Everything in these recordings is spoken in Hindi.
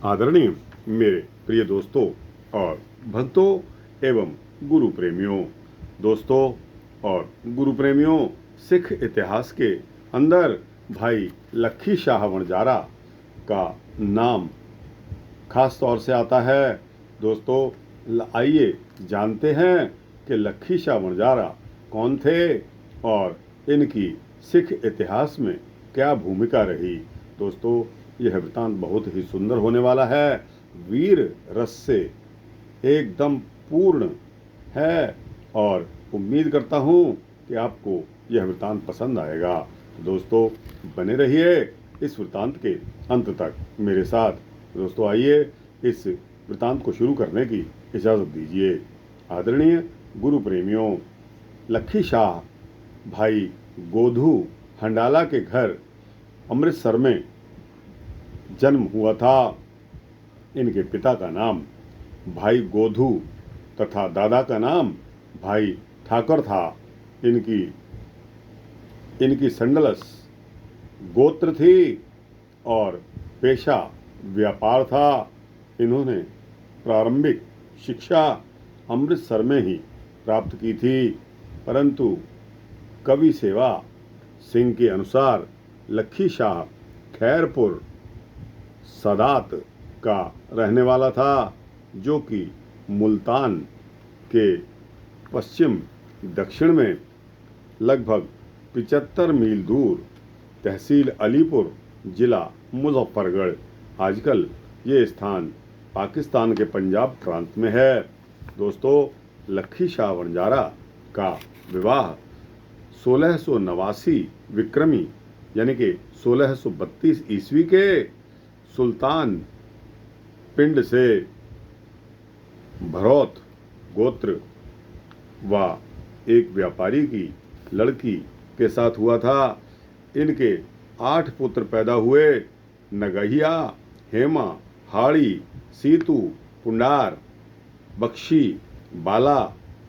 आदरणीय मेरे प्रिय दोस्तों और भक्तों एवं गुरु प्रेमियों, दोस्तों और गुरु प्रेमियों, सिख इतिहास के अंदर भाई लखी शाह वणजारा का नाम खास तौर से आता है। दोस्तों आइए जानते हैं कि लखी शाह वणजारा कौन थे और इनकी सिख इतिहास में क्या भूमिका रही। दोस्तों यह वृतांत बहुत ही सुंदर होने वाला है, वीर रस से एकदम पूर्ण है और उम्मीद करता हूँ कि आपको यह वृतांत पसंद आएगा। दोस्तों बने रहिए इस वृतांत के अंत तक मेरे साथ। दोस्तों आइए इस वृतांत को शुरू करने की इजाज़त दीजिए। आदरणीय गुरु प्रेमियों, लखी शाह भाई गोधू हंडाला के घर अमृतसर में जन्म हुआ था। इनके पिता का नाम भाई गोधू तथा दादा का नाम भाई ठाकर था। इनकी संडलस गोत्र थी और पेशा व्यापार था। इन्होंने प्रारंभिक शिक्षा अमृतसर में ही प्राप्त की थी, परंतु कवि सेवा सिंह के अनुसार लखी शाह खैरपुर सादात का रहने वाला था, जो कि मुल्तान के पश्चिम दक्षिण में लगभग 75 मील दूर तहसील अलीपुर, जिला मुजफ्फरगढ़, आजकल ये स्थान पाकिस्तान के पंजाब प्रांत में है। दोस्तों लखी शाह वणजारा का विवाह 1689 विक्रमी यानी कि 1632 ईस्वी के सुल्तान पिंड से भरौत गोत्र व एक व्यापारी की लड़की के साथ हुआ था। इनके 8 पुत्र पैदा हुए, नगहिया, हेमा, हाड़ी, सीतू, पुंडार, बख्शी, बाला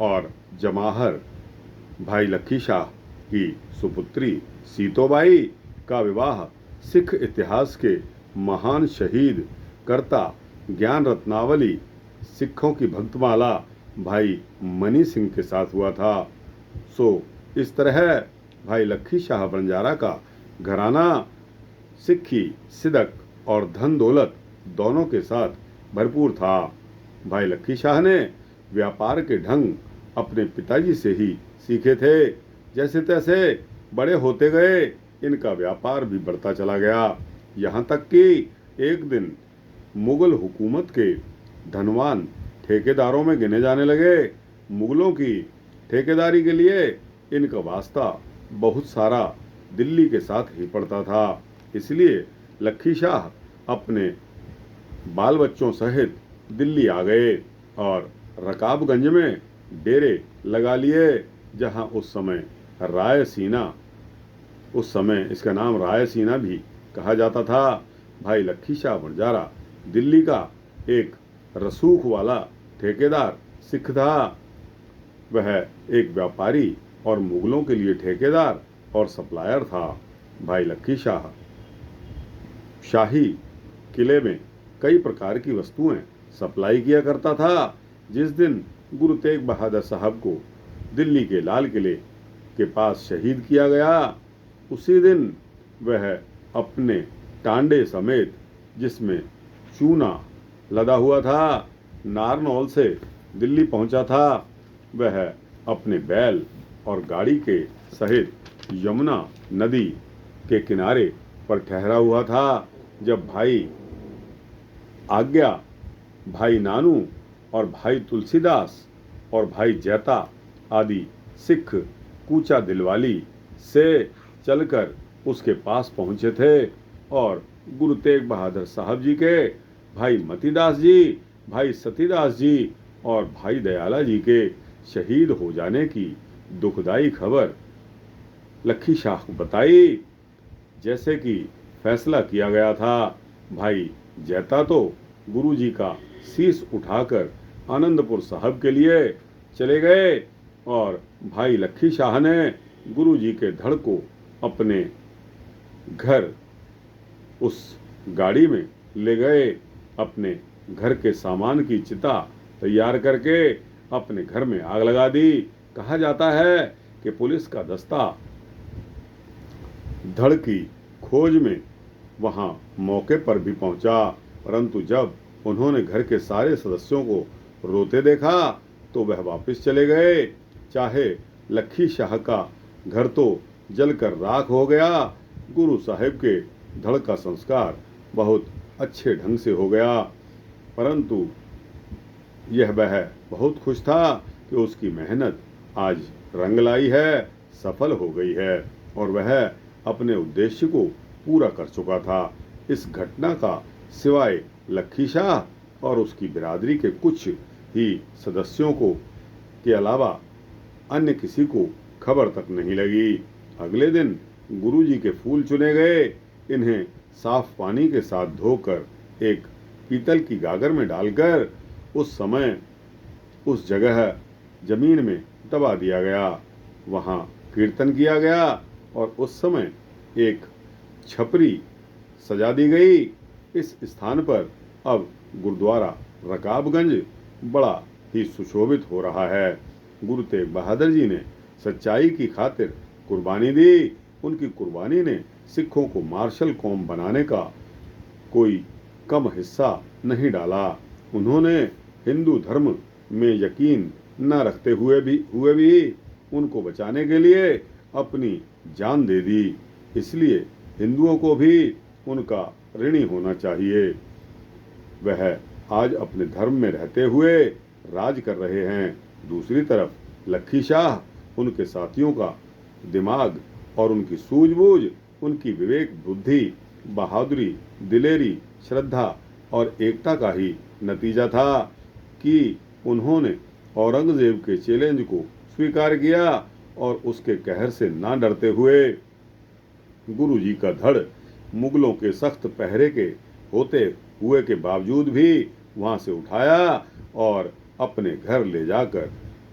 और जमाहर। भाई लखी शाह की सुपुत्री सीतोबाई का विवाह सिख इतिहास के महान शहीद कर्ता ज्ञान रत्नावली सिखों की भक्तमाला भाई मनी सिंह के साथ हुआ था। इस तरह भाई लखी शाह वणजारा का घराना सिक्खी, सिदक और धन दौलत दोनों के साथ भरपूर था। भाई लखी शाह ने व्यापार के ढंग अपने पिताजी से ही सीखे थे। जैसे तैसे बड़े होते गए इनका व्यापार भी बढ़ता चला गया, यहाँ तक कि एक दिन मुगल हुकूमत के धनवान ठेकेदारों में गिने जाने लगे। मुगलों की ठेकेदारी के लिए इनका वास्ता बहुत सारा दिल्ली के साथ ही पड़ता था। इसलिए लखी शाह अपने बाल बच्चों सहित दिल्ली आ गए और रकाबगंज में डेरे लगा लिए, जहां उस समय इसका नाम रायसीना भी कहा जाता था। भाई लखी शाह वणजारा दिल्ली का एक रसूख वाला ठेकेदार सिख था। वह एक व्यापारी और मुगलों के लिए ठेकेदार और सप्लायर था। भाई लखी शाह शाही किले में कई प्रकार की वस्तुएं सप्लाई किया करता था। जिस दिन गुरु तेग बहादुर साहब को दिल्ली के लाल किले के पास शहीद किया गया, उसी दिन वह अपने टांडे समेत, जिसमें चूना लदा हुआ था, नारनौल से दिल्ली पहुंचा था। वह अपने बैल और गाड़ी के सहित यमुना नदी के किनारे पर ठहरा हुआ था, जब भाई आज्ञा, भाई नानू और भाई तुलसीदास और भाई जैता आदि सिख कूचा दिलवाली से चलकर उसके पास पहुंचे थे और गुरु तेग बहादुर साहब जी के भाई मतीदास जी, भाई सतीदास जी और भाई दयाला जी के शहीद हो जाने की दुखदाई खबर लखी शाह को बताई। जैसे कि फैसला किया गया था, भाई जैता तो गुरु जी का शीश उठाकर आनंदपुर साहब के लिए चले गए और भाई लखी शाह ने गुरु जी के धड़ को अपने घर उस गाड़ी में ले गए अपने घर के सामान की चिता तैयार करके अपने घर में आग लगा दी। कहा जाता है कि पुलिस का दस्ता धड़ की खोज में वहां मौके पर भी पहुंचा, परंतु जब उन्होंने घर के सारे सदस्यों को रोते देखा तो वह वापस चले गए। चाहे लखी शाह का घर तो जलकर राख हो गया, गुरु साहिब के धड़ का संस्कार बहुत अच्छे ढंग से हो गया, परंतु यह वह बहुत खुश था कि उसकी मेहनत आज रंग लाई है, सफल हो गई है और वह अपने उद्देश्य को पूरा कर चुका था। इस घटना का सिवाय लखी शाह और उसकी बिरादरी के कुछ ही सदस्यों को के अलावा अन्य किसी को खबर तक नहीं लगी। अगले दिन गुरुजी के फूल चुने गए। इन्हें साफ पानी के साथ धोकर एक पीतल की गागर में डालकर उस समय उस जगह जमीन में दबा दिया गया। वहां कीर्तन किया गया और उस समय एक छपरी सजा दी गई। इस स्थान पर अब गुरुद्वारा रकाबगंज बड़ा ही सुशोभित हो रहा है। गुरु तेग बहादुर जी ने सच्चाई की खातिर कुर्बानी दी। उनकी कुर्बानी ने सिखों को मार्शल कौम बनाने का कोई कम हिस्सा नहीं डाला। उन्होंने हिंदू धर्म में यकीन न रखते हुए भी उनको बचाने के लिए अपनी जान दे दी। इसलिए हिंदुओं को भी उनका ऋणी होना चाहिए। वह आज अपने धर्म में रहते हुए राज कर रहे हैं। दूसरी तरफ लखी शाह उनके साथियों का दिमाग और उनकी सूझबूझ, उनकी विवेक बुद्धि, बहादुरी, दिलेरी, श्रद्धा और एकता का ही नतीजा था कि उन्होंने औरंगजेब के चैलेंज को स्वीकार किया और उसके कहर से ना डरते हुए गुरु जी का धड़ मुगलों के सख्त पहरे के होते हुए के बावजूद भी वहां से उठाया और अपने घर ले जाकर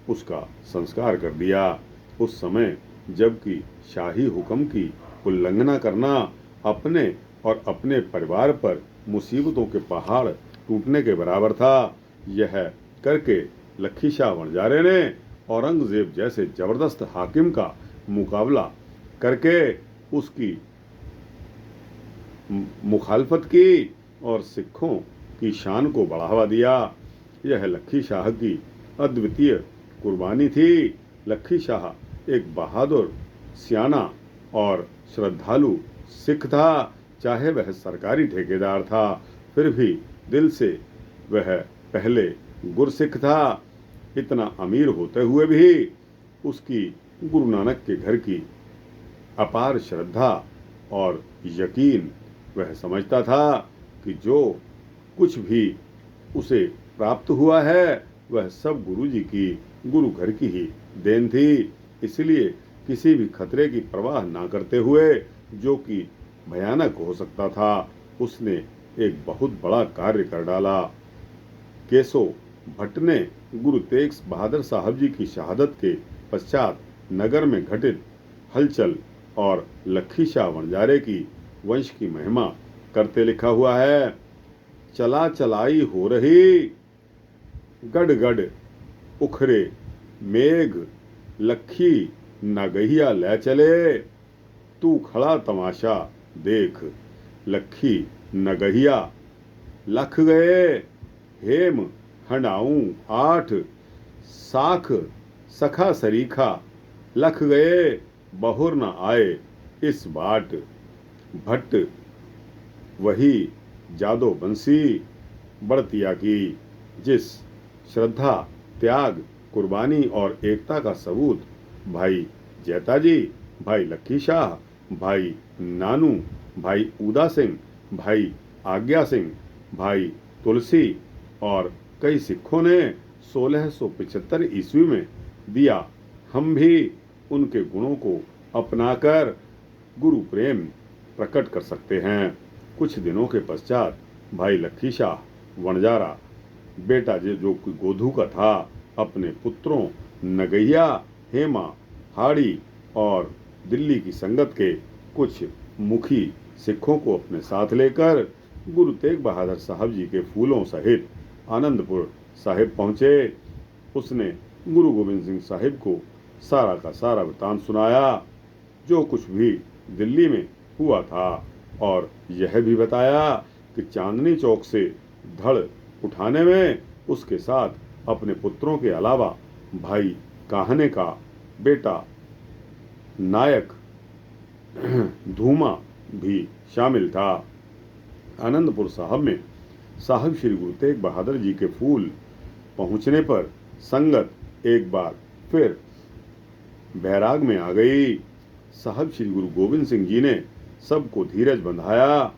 उसका संस्कार कर दिया। उस समय जबकि शाही हुक्म की उल्लंघना करना अपने और अपने परिवार पर मुसीबतों के पहाड़ टूटने के बराबर था। यह करके लखी शाह वणजारे ने औरंगजेब जैसे जबरदस्त हाकिम का मुकाबला करके उसकी मुखालफत की और सिखों की शान को बढ़ावा दिया। यह लखी शाह की अद्वितीय कुर्बानी थी। लखी शाह एक बहादुर, सियाना और श्रद्धालु सिख था। चाहे वह सरकारी ठेकेदार था, फिर भी दिल से वह पहले गुरसिख था। इतना अमीर होते हुए भी उसकी गुरु नानक के घर की अपार श्रद्धा और यकीन। वह समझता था कि जो कुछ भी उसे प्राप्त हुआ है वह सब गुरु जी की, गुरु घर की ही देन थी। इसलिए किसी भी खतरे की परवाह ना करते हुए, जो कि भयानक हो सकता था, उसने एक बहुत बड़ा कार्य कर डाला। केशव भट्ट ने गुरु तेग बहादुर साहब जी की शहादत के पश्चात नगर में घटित हलचल और लखी शाह वणजारे की वंश की महिमा करते लिखा हुआ है। चला चलाई हो रही, गड़ गड़ उखरे मेघ, लखी नगहिया ले चले, तू खड़ा तमाशा देख, लखी नगहिया लख गए, हेम हंडाऊं 8 साख सखा सरीखा, लख गए बहुर न आए इस बाट, भट्ट वही जादो बंसी बढ़तिया की। जिस श्रद्धा, त्याग, कुर्बानी और एकता का सबूत भाई जैताजी, भाई लखी शाह, भाई नानू, भाई उदा सिंह, भाई आज्ञा सिंह, भाई तुलसी और कई सिखों ने 1675 ईस्वी में दिया, हम भी उनके गुणों को अपनाकर गुरु प्रेम प्रकट कर सकते हैं। कुछ दिनों के पश्चात भाई लखी शाह वणजारा बेटा जो कि गोधू का था, अपने पुत्रों नगैया, हेमा, हाड़ी और दिल्ली की संगत के कुछ मुखी सिखों को अपने साथ लेकर गुरु तेग बहादुर साहब जी के फूलों सहित आनंदपुर साहिब पहुंचे। उसने गुरु गोविंद सिंह साहिब को सारा का सारा वृतांत सुनाया, जो कुछ भी दिल्ली में हुआ था, और यह भी बताया कि चांदनी चौक से धड़ उठाने में उसके साथ अपने पुत्रों के अलावा भाई काहने का बेटा नायक धूमा भी शामिल था। आनंदपुर साहब में साहब श्री गुरु तेग बहादुर जी के फूल पहुंचने पर संगत एक बार फिर बैराग में आ गई। साहब श्री गुरु गोविंद सिंह जी ने सबको धीरज बंधाया।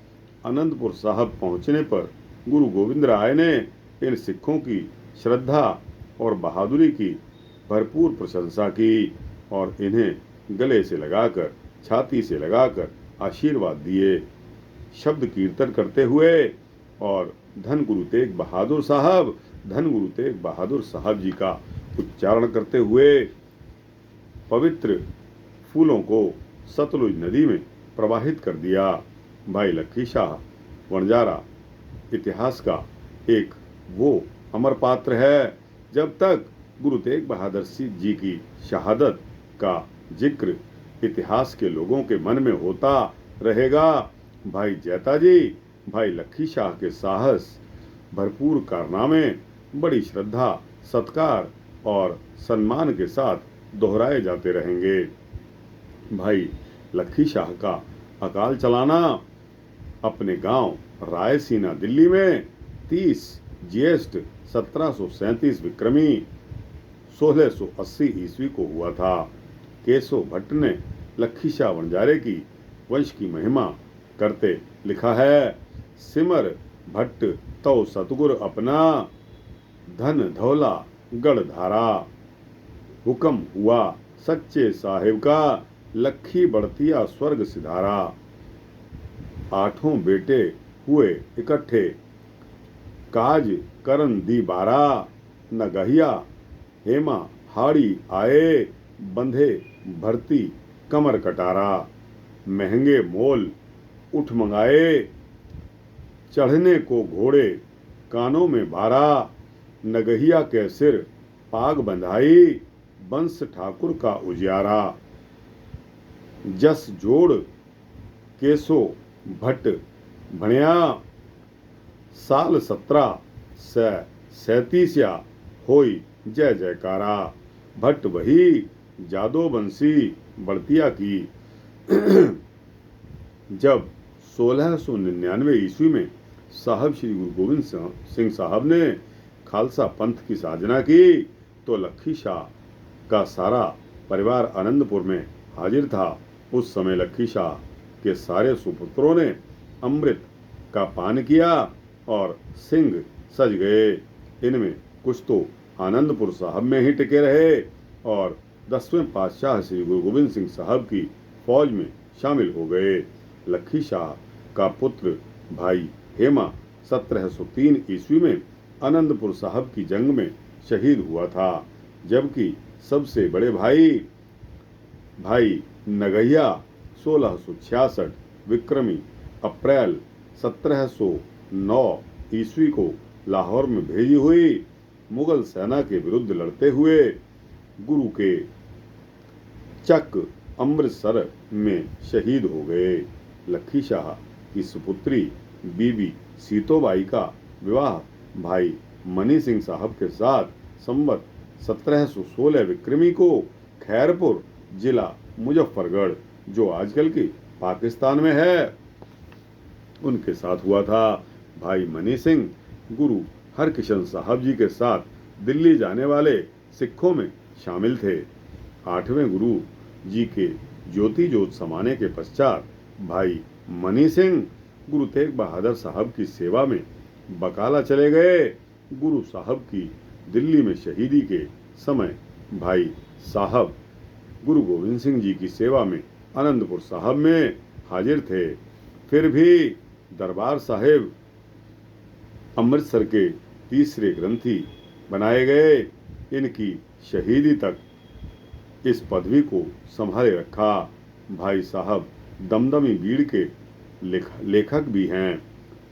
आनंदपुर साहब पहुंचने पर गुरु गोविंद राय ने इन सिखों की श्रद्धा और बहादुरी की भरपूर प्रशंसा की और इन्हें गले से लगाकर, छाती से लगाकर आशीर्वाद दिए। शब्द कीर्तन करते हुए और धन गुरु तेग बहादुर साहब, धन गुरु तेग बहादुर साहब जी का उच्चारण करते हुए पवित्र फूलों को सतलुज नदी में प्रवाहित कर दिया। भाई लक्की शाह वणजारा इतिहास का एक वो अमर पात्र है। जब तक गुरु तेग बहादुर जी की शहादत का जिक्र इतिहास के लोगों के मन में होता रहेगा, भाई जैता जी, भाई लक्की शाह के साहस भरपूर कारनामे बड़ी श्रद्धा, सत्कार और सम्मान के साथ दोहराए जाते रहेंगे। भाई लक्की शाह का अकाल चलाना अपने गांव रायसीना दिल्ली में 30 ज्येष्ठ 1737 विक्रमी 1680 ईस्वी को हुआ था। केशव भट्ट ने लक्की शाह वणजारे की वंश की महिमा करते लिखा है, सिमर भट्ट तो सतगुर अपना, धन धौला गढ़ धारा, हुक्म हुआ सच्चे साहिब का, लक्की बढ़तिया स्वर्ग सिधारा। 8 बेटे हुए इकट्ठे, काज करन दी बारा, न गहिया हेमा हाड़ी आए, बंधे भरती कमर कटारा। महंगे मोल उठ मंगाए, चढ़ने को घोड़े कानों में बारा, नगहिया के सिर पाग बंधाई, बंस ठाकुर का उजियारा। जस जोड़ केसो भट्ट भणिया, साल 1737 होई जय जयकारा। भट्ट वही जादो बंसी बढ़तिया की। जब 1699 ईस्वी में साहब श्री गुरु गोविंद सिंह साहब ने खालसा पंथ की साधना की, तो लक्की शाह का सारा परिवार आनंदपुर में हाजिर था। उस समय लक्की शाह के सारे सुपुत्रों ने अमृत का पान किया और सिंह सज गए। इनमें कुछ तो आनंदपुर साहब में ही टिके रहे और 10वें पातशाह श्री गुरु गोविंद सिंह साहब की फौज में शामिल हो गए। लक्की शाह का पुत्र भाई हेमा 1703 ईस्वी में आनंदपुर साहब की जंग में शहीद हुआ था, जबकि सबसे बड़े भाई नगहिया 1666 विक्रमी अप्रैल 1709 ईस्वी को लाहौर में भेजी हुई मुगल सेना के विरुद्ध लड़ते हुए गुरु के चक अमृतसर में शहीद हो गए। लक्की शाह की सुपुत्री बीबी सीतोबाई का विवाह भाई मनी सिंह साहब के साथ संवत 1716 विक्रमी को खैरपुर जिला मुजफ्फरगढ़, जो आजकल के पाकिस्तान में है, उनके साथ हुआ था। भाई मनी सिंह गुरु हरकिशन साहब जी के साथ दिल्ली जाने वाले सिखों में शामिल थे। 8वें गुरु जी के ज्योति जोत समाने के पश्चात भाई मनी सिंह गुरु तेग बहादुर साहब की सेवा में बकाला चले गए। गुरु साहब की दिल्ली में शहीदी के समय भाई साहब गुरु गोविंद सिंह जी की सेवा में आनंदपुर साहब में हाजिर थे। फिर भी दरबार साहिब अमृतसर के तीसरे ग्रंथी बनाए गए। इनकी शहीदी तक इस पदवी को संभाले रखा। भाई साहब दमदमी बीड़ के लेखक भी हैं।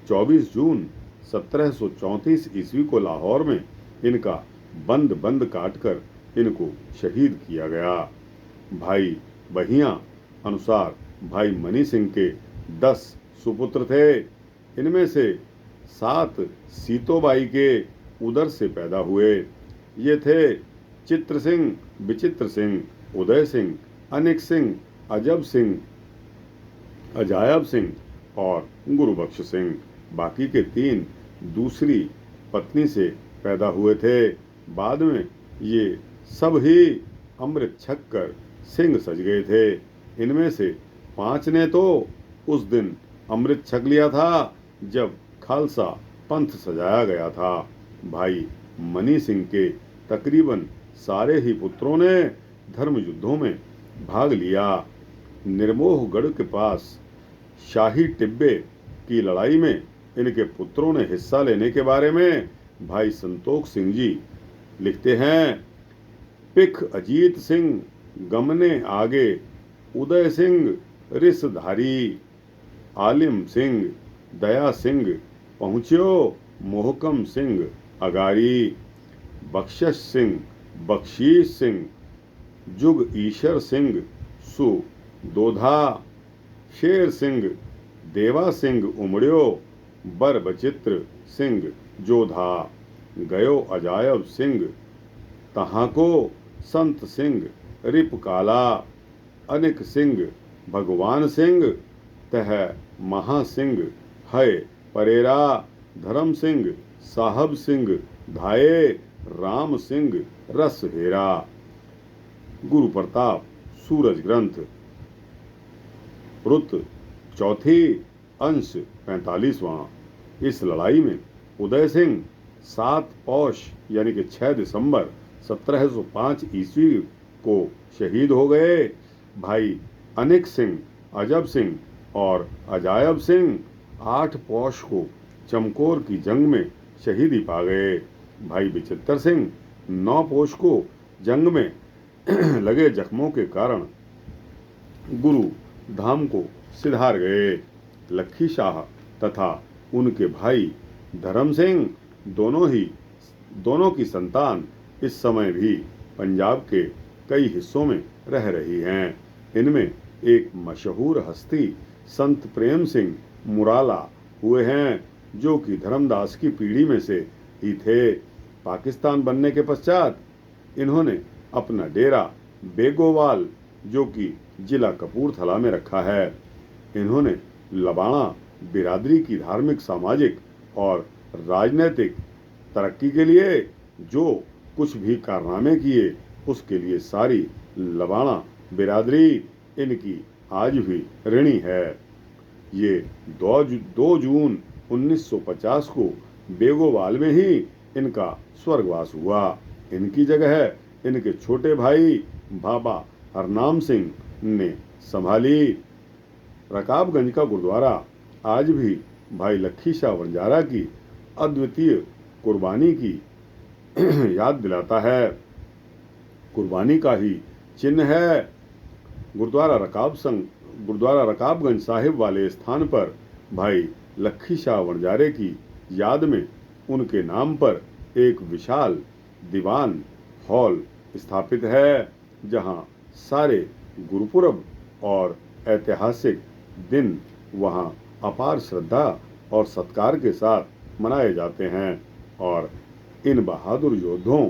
24 जून 1734 ईस्वी को लाहौर में इनका बंद बंद काटकर इनको शहीद किया गया। भाई बहिया अनुसार भाई मनी सिंह के 10 सुपुत्र थे। इनमें से 7 सीतोबाई के उदर से पैदा हुए। ये थे चित्र सिंह, विचित्र सिंह, उदय सिंह, अनिक सिंह, अजब सिंह, अजायब सिंह और गुरुबख्श सिंह। बाकी के 3 दूसरी पत्नी से पैदा हुए थे। बाद में ये सब ही अमृत छक कर सिंह सज गए थे। इनमें से 5 ने तो उस दिन अमृत छक लिया था जब खालसा पंथ सजाया गया था। भाई मनी सिंह के तकरीबन सारे ही पुत्रों ने धर्म युद्धों में भाग लिया। निर्मोहगढ़ के पास शाही टिब्बे की लड़ाई में इनके पुत्रों ने हिस्सा लेने के बारे में भाई संतोख सिंह जी लिखते हैं। पिख अजीत सिंह गमने आगे, उदय सिंह रिसधारी, आलिम सिंह दया सिंह पहुँच्यो, मोहकम सिंह अगारी, बख्शश सिंह बख्शीश सिंह, जुग ईशर सिंह सु दोधा, शेर सिंह देवा सिंह उमड़्यो, बर बचित्र सिंह जोधा, गयो अजायब सिंह तहाँ को, संत सिंह रिप काला, अनिक सिंह भगवान सिंह तह महा सिंह है परेरा, धर्म सिंह साहब सिंह धाये, राम सिंह रस हेरा। गुरु प्रताप सूरज ग्रंथ रुत चौथी अंश 45वां। इस लड़ाई में उदय सिंह 7 पौष यानी कि 6 दिसंबर 1705 ईस्वी को शहीद हो गए। भाई अनिक सिंह, अजब सिंह और अजायब सिंह 8 पौष को चमकौर की जंग में शहीदी पा गए। भाई विचित्र सिंह 9 पौष को जंग में लगे जख्मों के कारण गुरु धाम को सिधार गए। लखी शाह तथा उनके भाई धर्म सिंह दोनों की संतान इस समय भी पंजाब के कई हिस्सों में रह रही हैं। इनमें एक मशहूर हस्ती संत प्रेम सिंह मुराला हुए हैं, जो कि धर्मदास की पीढ़ी में से ही थे। पाकिस्तान बनने के पश्चात इन्होंने अपना डेरा बेगोवाल, जो कि जिला कपूरथला में रखा है। इन्होंने लबाणा बिरादरी की धार्मिक, सामाजिक और राजनीतिक तरक्की के लिए जो कुछ भी कारनामे किए, उसके लिए सारी लबाणा बिरादरी इनकी आज भी ऋणी है। ये 2 जून 1950 को बेगोवाल में ही इनका स्वर्गवास हुआ। इनकी जगह इनके छोटे भाई बाबा हरनाम सिंह ने संभाली। रकाबगंज का गुरुद्वारा आज भी भाई लखी शाह वंजारा की अद्वितीय कुर्बानी की याद दिलाता है। कुर्बानी का ही चिन्ह है। गुरुद्वारा रकाबगंज साहिब वाले स्थान पर भाई लखी शाह वंजारे की याद में उनके नाम पर एक विशाल दीवान हॉल स्थापित है, जहां सारे गुरुपुरब और ऐतिहासिक दिन वहां अपार श्रद्धा और सत्कार के साथ मनाए जाते हैं और इन बहादुर योद्धाओं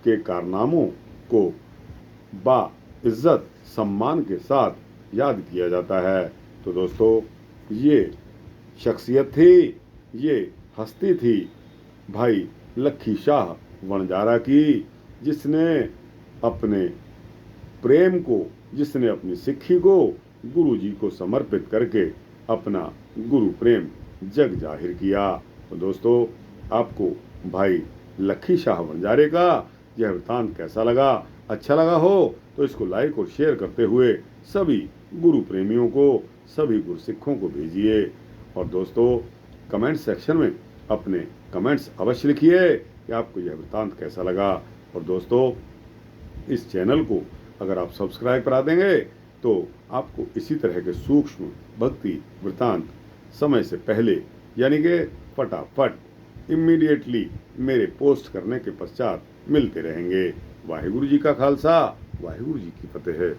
के कारनामों को बा-इज्जत सम्मान के साथ याद किया जाता है। तो दोस्तों, ये शख्सियत थी, ये हस्ती थी भाई लखी शाह वंजारा की, जिसने अपने प्रेम को, जिसने अपनी सिक्खी को गुरु जी को समर्पित करके अपना गुरु प्रेम जग जाहिर किया। तो दोस्तों, आपको भाई लखी शाह वंजारे का यह वृतांत कैसा लगा? अच्छा लगा हो तो इसको लाइक और शेयर करते हुए सभी गुरु प्रेमियों को, सभी गुरु सिखों को भेजिए। और दोस्तों, कमेंट सेक्शन में अपने कमेंट्स अवश्य लिखिए कि आपको यह वृतांत कैसा लगा। और दोस्तों, इस चैनल को अगर आप सब्सक्राइब करा देंगे तो आपको इसी तरह के सूक्ष्म भक्ति वृतांत समय से पहले यानी कि फटाफट इमीडिएटली मेरे पोस्ट करने के पश्चात मिलते रहेंगे। वाहिगुरु जी का खालसा, वाहिगुरु जी की फतेह।